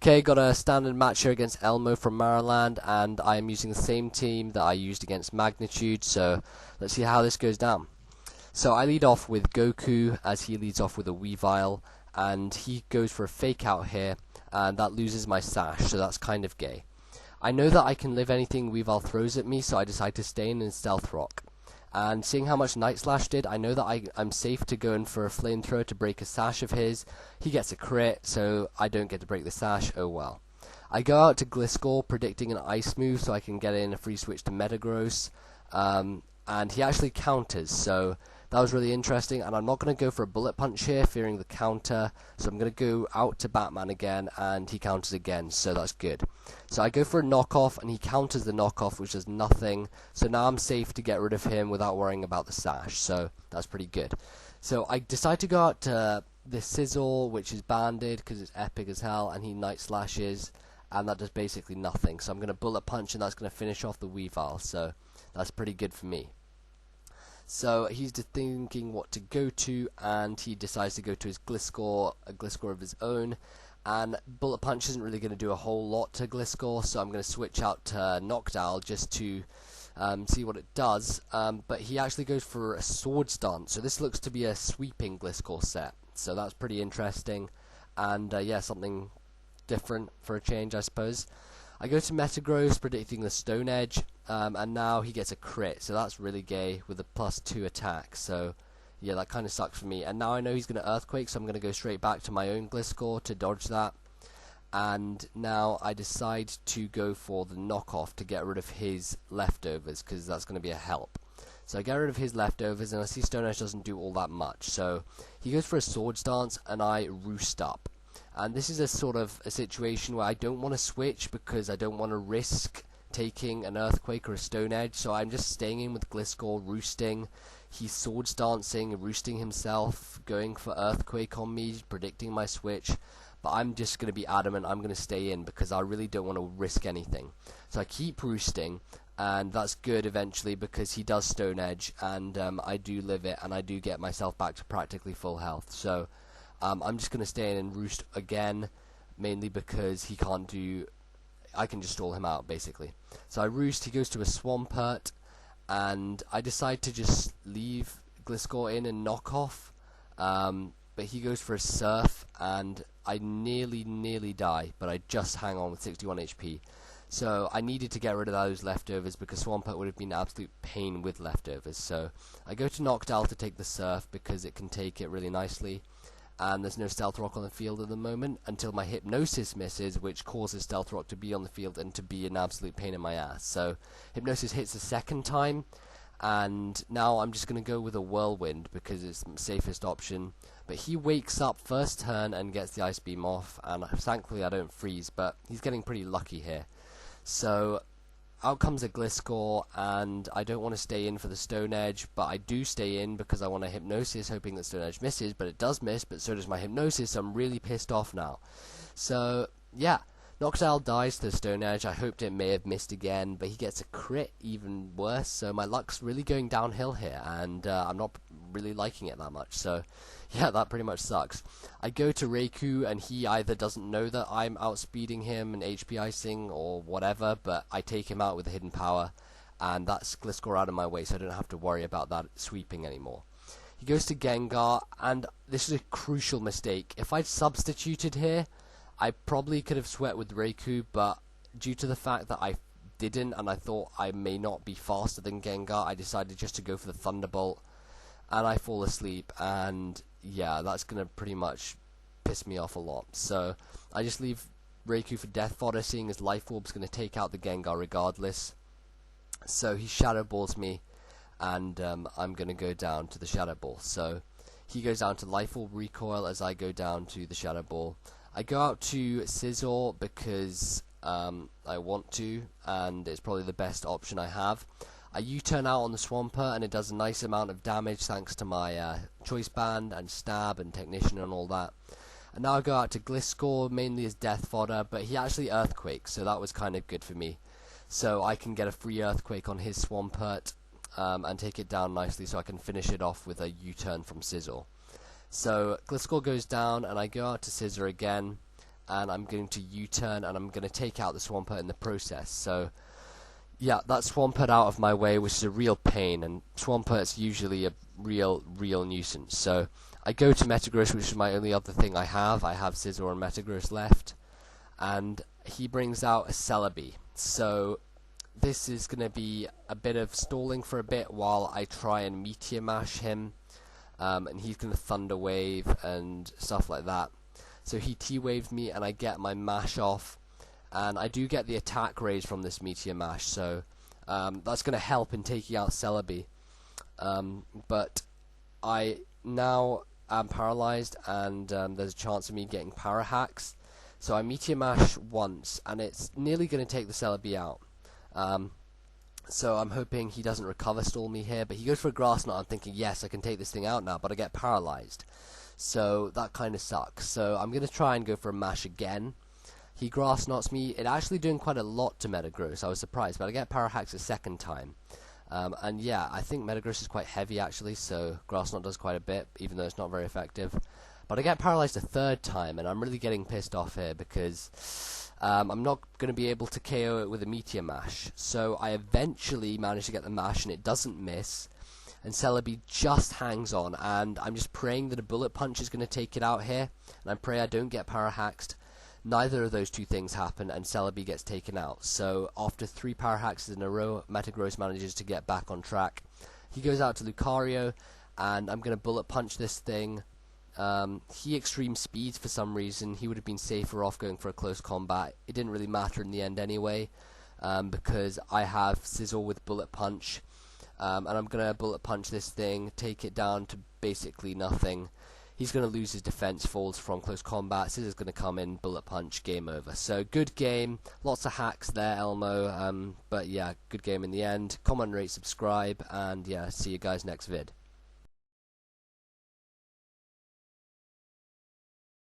Okay, got a standard match here against E1MO from Marriland, and I am using the same team that I used against Magnitude, so let's see how this goes down. So I lead off with Goku, as he leads off with a Weavile, and he goes for a fake out here, and that loses my sash, so that's kind of gay. I know that I can live anything Weavile throws at me, so I decide to stay in and Stealth Rock. And seeing how much Night Slash did, I know that I'm safe to go in for a flamethrower to break a sash of his. He gets a crit, so I don't get to break the sash, oh well. I go out to Gliscor, predicting an ice move so I can get in a free switch to Metagross. And he actually counters, so that was really interesting, and I'm not going to go for a bullet punch here, fearing the counter, so I'm going to go out to Batman again, and he counters again, so that's good. So I go for a knockoff, and he counters the knockoff, which does nothing, so now I'm safe to get rid of him without worrying about the sash, so that's pretty good. So I decide to go out to the Sizzle, which is banded, because it's epic as hell, and he Night Slashes, and that does basically nothing, so I'm going to bullet punch, and that's going to finish off the Weavile, so that's pretty good for me. So he's thinking what to go to, and he decides to go to his Gliscor, a Gliscor of his own, and Bullet Punch isn't really going to do a whole lot to Gliscor, so I'm going to switch out to Knockdown just to see what it does, but he actually goes for a Sword Stance, so this looks to be a sweeping Gliscor set, so that's pretty interesting, and yeah, something different for a change, I suppose. I go to Metagross, predicting the Stone Edge, and now he gets a crit, so that's really gay with a +2 attack, so yeah, that kind of sucks for me. And now I know he's going to Earthquake, so I'm going to go straight back to my own Gliscor to dodge that. And now I decide to go for the knockoff to get rid of his leftovers, because that's going to be a help. So I get rid of his leftovers, and I see Stone Edge doesn't do all that much, so he goes for a Sword Stance, and I roost up. And this is a sort of a situation where I don't want to switch because I don't want to risk taking an Earthquake or a Stone Edge, so I'm just staying in with Gliscor, roosting. He's Sword Stancing, roosting himself, going for Earthquake on me, predicting my switch, but I'm just going to be adamant I'm going to stay in because I really don't want to risk anything. So I keep roosting, and that's good eventually because he does Stone Edge, and I do live it, and I do get myself back to practically full health, so I'm just going to stay in and roost again, mainly because he can't do... I can just stall him out, basically. So I roost, he goes to a Swampert, and I decide to just leave Gliscor in and knock off, but he goes for a Surf, and I nearly die, but I just hang on with 61 HP. So I needed to get rid of those leftovers because Swampert would have been an absolute pain with leftovers. So I go to Knockdown to take the Surf because it can take it really nicely. And there's no Stealth Rock on the field at the moment until my Hypnosis misses, which causes Stealth Rock to be on the field and to be an absolute pain in my ass. So Hypnosis hits a second time, and now I'm just going to go with a Whirlwind because it's the safest option. But he wakes up first turn and gets the Ice Beam off, and thankfully I don't freeze, but he's getting pretty lucky here. So out comes a Gliscor, and I don't want to stay in for the Stone Edge, but I do stay in because I want a Hypnosis, hoping that Stone Edge misses, but it does miss, but so does my Hypnosis, so I'm really pissed off now. So, yeah, Knockdown dies to the Stone Edge. I hoped it may have missed again, but he gets a crit, even worse, so my luck's really going downhill here, and I'm not really liking it that much, so yeah, that pretty much sucks. I go to Reiku, and he either doesn't know that I'm outspeeding him and HP icing or whatever, but I take him out with a hidden power, and that's Gliscor out of my way, so I don't have to worry about that sweeping anymore. He goes to Gengar, and this is a crucial mistake. If I'd substituted here, I probably could have sweat with Reiku, but due to the fact that I didn't, and I thought I may not be faster than Gengar, I decided just to go for the Thunderbolt, and I fall asleep, and yeah, that's going to pretty much piss me off a lot. So I just leave Reiku for Death Fodder, seeing as Life Orb's going to take out the Gengar regardless. So he Shadow Balls me, and I'm going to go down to the Shadow Ball. So he goes down to Life Orb Recoil as I go down to the Shadow Ball. I go out to Scizor because I want to, and it's probably the best option I have. I U-turn out on the Swampert, and it does a nice amount of damage thanks to my Choice Band and Stab and Technician and all that. And now I go out to Gliscor, mainly as Death Fodder, but he actually Earthquakes, so that was kind of good for me. So I can get a free Earthquake on his Swampert and take it down nicely so I can finish it off with a U-turn from Scizor. So Gliscor goes down, and I go out to Scizor again, and I'm going to U-turn, and I'm going to take out the Swampert in the process. So yeah, that Swampert out of my way, which is a real pain, and Swampert's usually a real nuisance. So I go to Metagross, which is my only other thing I have. I have Scizor and Metagross left, and he brings out a Celebi. So this is going to be a bit of stalling for a bit while I try and Meteor Mash him, and he's going to Thunder Wave and stuff like that. So he T-Waved me, and I get my Mash off, and I do get the attack raise from this Meteor Mash, so that's going to help in taking out Celebi. But I now am paralyzed, and there's a chance of me getting Power Hacks. So I Meteor Mash once, and it's nearly going to take the Celebi out. So I'm hoping he doesn't recover stall me here, but he goes for a Grass Knot. I'm thinking, yes, I can take this thing out now, but I get paralyzed. So that kind of sucks. So I'm going to try and go for a Mash again. He Grass Knots me. It actually doing quite a lot to Metagross. I was surprised, but I get Power Hacks a second time. And yeah, I think Metagross is quite heavy actually, so Grass Knot does quite a bit, even though it's not very effective. But I get paralyzed a third time, and I'm really getting pissed off here because I'm not going to be able to KO it with a Meteor Mash. So I eventually manage to get the Mash, and it doesn't miss. And Celebi just hangs on, and I'm just praying that a Bullet Punch is going to take it out here, and I pray I don't get Power Hacked. Neither of those two things happen, and Celebi gets taken out. So after 3 Power Hacks in a row, Metagross manages to get back on track. He goes out to Lucario, and I'm going to Bullet Punch this thing. He Extreme Speeds for some reason. He would have been safer off going for a close combat. It didn't really matter in the end anyway, because I have Scizor with Bullet Punch. And I'm going to Bullet Punch this thing, take it down to basically nothing. He's going to lose his defense falls from close combat. Scizor's going to come in, Bullet Punch, game over. So good game, lots of hacks there, E1MO. But yeah, good game in the end. Comment, rate, subscribe, and yeah, see you guys next vid.